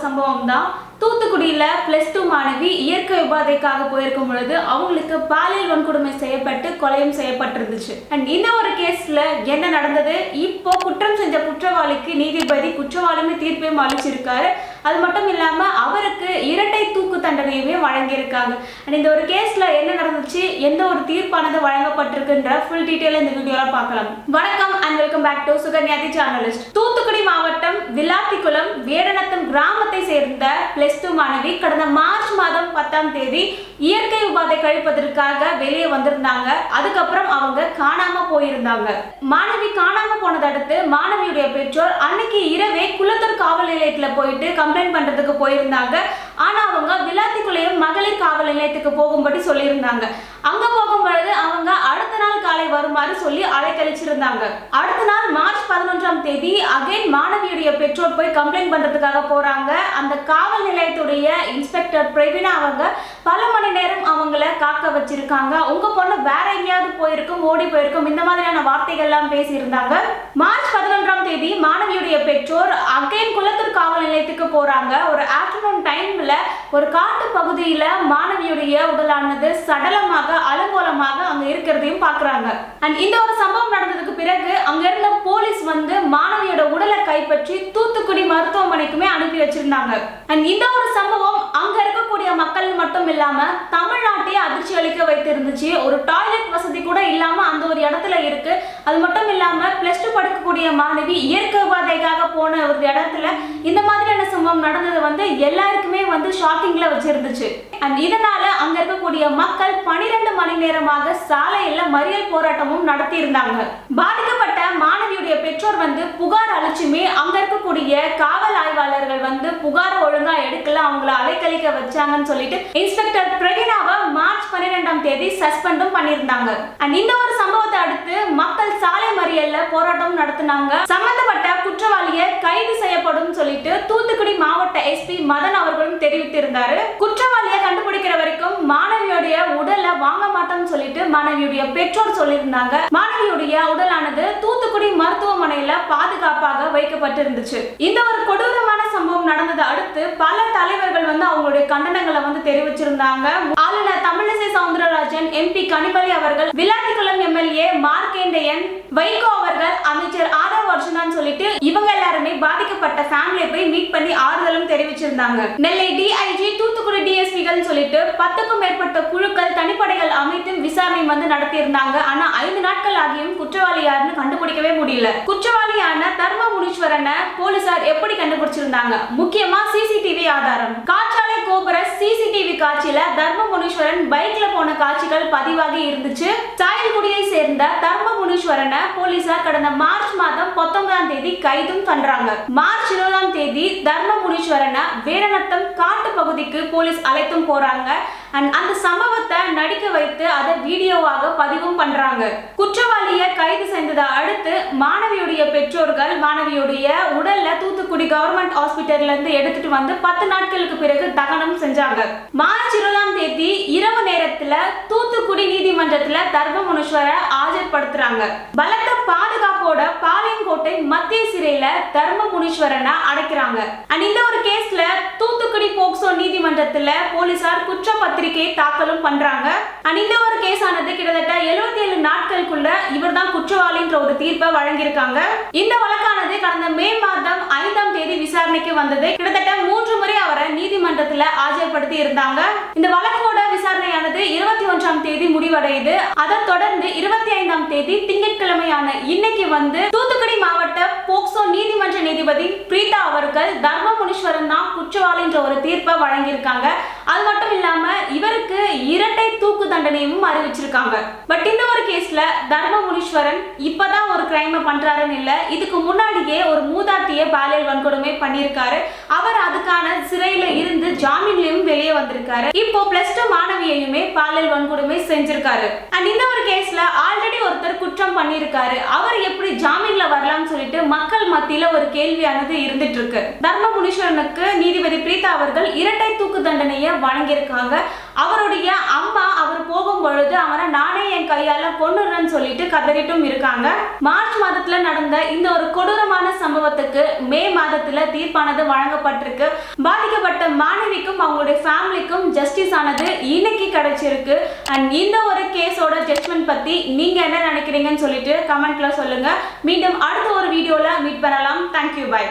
சம்பவம் தான். தூத்துக்குடியில +2 மாணவி இயற்கை உபாதைக்காக போயிருக்கும் பொழுது அவங்களுக்கு பாலியல் வன்கொடுமை செய்யப்பட்டு கொலையும் செய்யப்பட்டிருந்துச்சு. அண்ட் இந்த ஒரு கேஸ்ல என்ன நடந்தது, இப்போ குற்றம் செஞ்ச குற்றவாளிக்கு நீதிபதி குற்றவாளின்னு தீர்ப்பையும் அளிச்சிருக்காரு. அது மட்டும் இல்லாம அவருக்கு இரட்டை தூக்கு தண்டனையுமே வழங்கியிருக்காங்க. அண்ட் இந்த ஒரு கேஸ்ல என்ன நடந்துச்சு, எந்த ஒரு தீர்ப்பானது வழங்கப்பட்டிருக்குன்ற ஃபுல் டீடைல் இந்த வீடியோல பார்க்கலாம். வணக்கம் and welcome back to Sukanya the journalist. Thoothukudi மாவட்டம் விளாத்திக்குளம் வேடநத்தம் கிராமத்தை சேர்ந்த +2 மாணவி கடந்த மார்ச் மாதம் 10ஆம் தேதி இயற்கை உபாதை கழிப்பதற்காக வெளியே வந்திருந்தாங்க. அதுக்கப்புறம் அவங்க காணாம போயிருந்தாங்க. மாணவி காணாம போனதை அடுத்து மாணவியுடைய பெற்றோர் அன்னைக்கு இரவே குளத்தூர் காவல் நிலையத்துல போயிட்டு கம்ப்ளைண்ட் பண்றதுக்கு போயிருந்தாங்க. ஆனா அவங்க விளாத்திக்குளம் மகளிர் காவல் நிலையத்துக்கு போகும்படி சொல்லியிருந்தாங்க. அங்க போகும்பொழுது அவங்க அடுத்த நாள் காலை வருமாறு சொல்லி அலைக்கழிச்சிருந்தாங்க. அடுத்த நாள் மார்ச் 11ஆம் தேதி அகைன் மாணவியுடைய பெற்றோர் போய் கம்ப்ளைண்ட் பண்றதுக்காக போறாங்க. அந்த காவல் நிலையத்துடைய இன்ஸ்பெக்டர் பிரவீனா அவங்க பல மணி நேரம் அவங்கள காக்க வச்சிருக்காங்க. உங்க பொண்ணு வேற எங்கேயாவது போயிருக்கும், ஓடி போயிருக்கும், இந்த மாதிரியான வார்த்தைகள் எல்லாம் பேசியிருந்தாங்க. மார்ச் 11ஆம் தேதி மாணவியுடைய பெற்றோர் அகைன் குளத்தூர் காவல் நிலையத்துக்கு போறாங்க. ஒரு ஆஃப்டர்நூன் டைம்ல ஒரு காட்டு பகுதியில மாணவியுடைய உடலானது சடலமாக அலங்கோலமாக அங்க இருக்கிறதையும் பாக்குறாங்க. அண்ட் இந்த ஒரு சம்பவம் நடந்ததுக்கு பிறகு அங்க இருந்த போலீஸ் வந்து மாணவியோட உடலை கைப்பற்றி தூத்துக்குடி மருத்துவமனைக்குமே அனுப்பி வச்சிருந்தாங்க. அண்ட் இந்த ஒரு சம்பவம் அங்க இருக்கக்கூடிய மக்கள் மட்டும் இல்லாம தமிழ்நாட்டையே அதிர்ச்சி அளிக்க வைத்திருந்துச்சு. ஒரு டாய்லெட் வசதி கூட இல்லாம அந்த ஒரு இடத்துல இருக்கு. அது மட்டும் இல்லாம +2 படிக்கக்கூடிய மாணவி இயற்கை உபாதைக்காக போன ஒரு இடத்துல இந்த மாதிரியான சம்பவம் நடந்தது வந்து எல்லாருக்குமே வந்து ஷாக்கிங்ல வச்சிருந்துச்சு. அண்ட் இதனால அங்க இருக்கக்கூடிய மக்கள் 12 மணி நேரமாக சாலையில மறியல் போராட்டமும் நடத்தி இருந்தாங்க. பாதிக்கப்பட்ட மாணவியுடைய பெற்றோர் வந்து புகார் அளிச்சுமே அங்க இருக்கக்கூடிய காவல் ஆய்வாளர்கள் வந்து புகார் ஒழுங்கா எடுக்கல, அவங்கள அலைக்கழிக்க வச்சாங்கன்னு சொல்லிட்டு இன்ஸ்பெக்டர் பிரவீனாவை மார்ச் 12ஆம் தேதி சஸ்பெண்டும் பண்ணியிருந்தாங்க. அண்ட் இந்த ஒரு சம்பவத்தை அடுத்து மக்கள் சாலை மறியல்ல போராட்டம் நடத்தினாங்க. சம்பந்தப்பட்ட குற்றவாளியை கைது செய்யப்படும் சொல்லிட்டு தூத்துக்குடி மாவட்ட எஸ்பி மதன் அவர்களும் தெரிவித்திருந்தாரு. குற்றவாளியை கண்டுபிடிக்கிற வரைக்கும் மாணவியுடைய உடலை வாங்க மாட்டோம்னு சொல்லிட்டு மாணவியுடைய பெற்றோர் சொல்லியிருந்தாங்க. மாணவியுடைய உடலானது தூத்துக்குடி மருத்துவமனையில பாதுகாப்பாக வைக்கப்பட்டிருந்துச்சு. இந்த ஒரு கொடூரமான சம்பவம் நடந்ததை அடுத்து பல தலைவர்கள் வந்து அவங்களுடைய கண்டனங்களை வந்து தெரிவிச்சிருந்தாங்க. ஆளுநர் தமிழிசை சவுந்தரராஜன், MP கனிமொழி அவர்கள், விளாத்திக்குளம் MLA மார்க்கேண்டையன், வைகோ அவர்கள், அமைச்சர் ஆதவ் அர்ஜுனான்னு சொல்லிட்டு இவங்க எல்லாருமே பாதிக்கப்பட்ட ஃபேமிலியை போய் மீட் பண்ணி ஆறுதலும் தெரிவிச்சிருந்தாங்க. நெல்லை DIG, தூத்துக்குடி DSPகள் சொல்லிட்டு 10க்கும் மேற்பட்ட குழுக்கள் தனிப்படைகள் அமைத்து விசாரணை வந்து நடத்தி இருந்தாங்க. ஆனா 5 நாட்கள் ஆகியும் குற்றவாளி யாருன்னு கண்டுபிடிக்கவே முடியல. குற்றவாளியான தர்ம முனீஸ்வரனை போலீசார் எப்படி கண்டுபிடிச்சிருந்தாங்க? முக்கியமா CCTV ஆதாரம். காற்றாலை கோபுர CCTV காட்சியில தர்ம முனீஸ்வரன் பைக்ல போன காட்சிகள் பதிவாகி இருந்துச்சு. சாயல்குடியை சேர்ந்த தர்ம முனீஸ்வரனை போலீசார் கடந்த மார்ச் மாதம் 19ஆம் தேதி கைதும் பண்றாங்க. மார்ச் 20ஆம் தேதி தர்ம முனீஸ்வரனை வேடநத்தம் காட்டு பகுதிக்கு போலீஸ் அழைத்தும் போறாங்க. அந்த சம்பவத்தை நடிக்க வைத்து அதை வீடியோவாக பதிவும் பண்றாங்க. குற்றவாளியை கைது செய்ததை அடுத்து மாணவியுடைய பெற்றோர்கள் மாணவியுடைய உடல்ல தூத்துக்குடி கவர்மெண்ட் ஹாஸ்பிட்டல்ல இருந்து எடுத்துட்டு வந்து 10 நாட்களுக்கு பிறகு தகனம் செஞ்சாங்க. மார்ச் 20ஆம் தேதி இரவு நேரத்துல தூத்துக்குடி நீதிமன்றத்துல தர்ம முனீஸ்வரை ஆஜர்படுத்துறாங்க. பலத்த பாதுகாப்போட பாளையங்கோட்டை மத்திய சிறையில தர்ம முனீஸ்வரனை அடைக்கிறாங்க. இந்த ஒரு கேஸ்ல தூத்துக்குடி போக்சோ நீதிமன்றத்துல போலீசார் குற்றப்பத்திரிகை தாக்கலும் பண்றாங்க. இந்த ஒரு கேஸ் ஆனது கிட்டத்தட்ட 77 நாட்களுக்குள்ள இவர்தான் குற்றவாளின்ற ஒரு தீர்ப்பை வழங்கியிருக்காங்க. இந்த வழக்கானது கடந்த மே மாதம் 5ஆம் தேதி விசாரணைக்கு வந்தது. கிட்டத்தட்ட 3 முறை அவரை நீதிமன்றத்துல ஆஜர்படுத்தி இருந்தாங்க. இந்த வழக்கோட விசாரணையானது 21ஆம் தேதி முடிவடையுது. அதை தொடர்ந்து 25ஆம் தேதி திங்கட்கிழமையான இன்னைக்கு வந்து தூத்துக்குடி மாவட்ட போக்சோ நீதிமன்ற நீதிபதி பிரீதா அவர்கள் தர்ம முனீஸ்வரன் தான் குற்றவாளின்ற ஒரு தீர்ப்பை வழங்கியிருக்காங்க. அது மட்டும் இல்லாம இவருக்கு இரட்டை தூக்கு தண்டனையும் அறிவிச்சிருக்காங்க. பட் இந்த ஒரு கேஸ்ல தர்ம முனீஸ்வரன் இப்பதான் ஒரு கிரைம் பண்றாருன்னு இல்ல, இதுக்கு முன்னாடியே ஒரு மூதாட்டிய பாலியல் வன்கொடுமை பண்ணியிருக்காரு. அவர் அதுக்கான சிறையில இருந்து ஜாமீன்லயும் வெளியே வந்திருக்காரு. இப்போ +2 மாணவியையுமே பாலியல் வன்கொடுமை செஞ்சிருக்காரு. இந்த ஒரு கேஸ்ல ஆல்ரெடி ஒருத்தர் குற்றம் பண்ணியிருக்காரு. அவர் எப்படி ஜாமீன்ல வரலாம்னு சொல்லிட்டு மக்கள் மத்தியில ஒரு கேள்வியானது இருந்துட்டு இருக்கு. தர்ம முனீஸ்வரன் கிஷோனுக்கு நீதிபதி பிரீதா அவர்கள் இரட்டை தூக்கு தண்டனையை வழங்கியிருக்காங்க. அவருடைய அம்மா அவர் போகும் பொழுது அவரை நானே என் கையால கொன்னுறேன்னு சொல்லிட்டு கதறிட்டும் இருக்காங்க. மார்ச் மாதத்துல நடந்த இந்த ஒரு கொடூரமான சம்பவத்துக்கு மே மாதத்துல தீர்ப்பானது வழங்கப்பட்டிருக்கு. பாதிக்கப்பட்ட மாணவிக்கும் அவங்களுடைய ஃபேமிலிக்கும் ஜஸ்டிஸ் ஆனது இன்னைக்கு கிடைச்சிருக்கு. அண்ட் இந்த ஒரு கேஸோட ஜட்ஜ்மெண்ட் பத்தி நீங்க என்ன நினைக்கிறீங்கன்னு சொல்லிட்டு கமெண்ட்ல சொல்லுங்க. மீண்டும் அடுத்த ஒரு வீடியோல மீட் பண்ணலாம். Thank you, by.